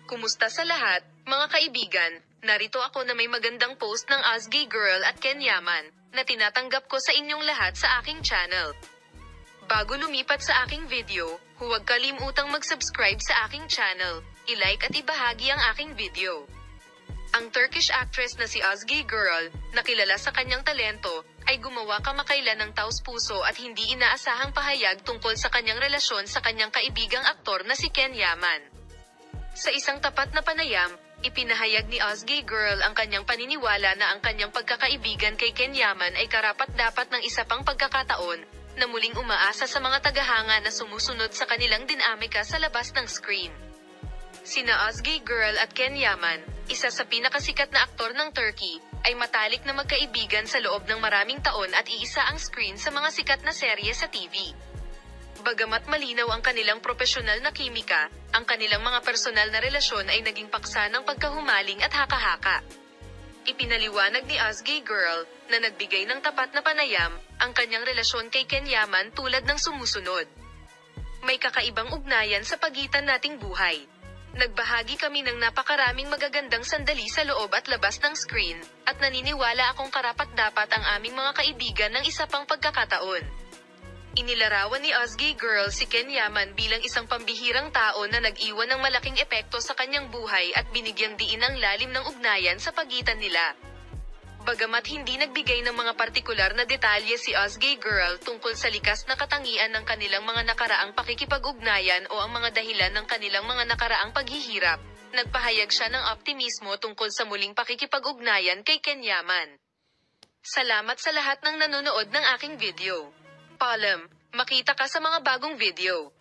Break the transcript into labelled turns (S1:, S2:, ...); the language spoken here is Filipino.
S1: Kumusta sa lahat, mga kaibigan? Narito ako na may magandang post ng Ozgy Girl at Ken Yaman, na tinatanggap ko sa inyong lahat sa aking channel. Bago lumipat sa aking video, huwag kalimutang mag-subscribe sa aking channel, i-like at ibahagi ang aking video. Ang Turkish actress na si Ozgy Girl, na kilala sa kanyang talento, ay gumawa kamakailan ng taos-puso at hindi inaasahang pahayag tungkol sa kanyang relasyon sa kanyang kaibigang aktor na si Ken Yaman. Sa isang tapat na panayam, ipinahayag ni Ozgy Girl ang kanyang paniniwala na ang kanyang pagkakaibigan kay Ken Yaman ay karapat-dapat ng isa pang pagkakataon, na muling umaasa sa mga tagahanga na sumusunod sa kanilang dinamika sa labas ng screen. Sina Ozgy Girl at Ken Yaman, isa sa pinakasikat na aktor ng Turkey, ay matalik na magkaibigan sa loob ng maraming taon at iisa ang screen sa mga sikat na serye sa TV. Bagamat malinaw ang kanilang propesyonal na kimika, ang kanilang mga personal na relasyon ay naging paksa ng pagkahumaling at haka-haka. Ipinaliwanag ni Ozgy Girl, na nagbigay ng tapat na panayam, ang kanyang relasyon kay Ken Yaman tulad ng sumusunod. May kakaibang ugnayan sa pagitan nating buhay. Nagbahagi kami ng napakaraming magagandang sandali sa loob at labas ng screen, at naniniwala akong karapat-dapat ang aming mga kaibigan ng isa pang pagkakataon. Inilarawan ni Ozgy Girl si Ken Yaman bilang isang pambihirang tao na nag-iwan ng malaking epekto sa kanyang buhay at binigyang diin ang lalim ng ugnayan sa pagitan nila. Bagamat hindi nagbigay ng mga partikular na detalye si Ozgy Girl tungkol sa likas na katangian ng kanilang mga nakaraang pakikipag-ugnayan o ang mga dahilan ng kanilang mga nakaraang paghihirap, nagpahayag siya ng optimismo tungkol sa muling pakikipag-ugnayan kay Ken Yaman. Salamat sa lahat ng nanonood ng aking video. Paalam, makita ka sa mga bagong video.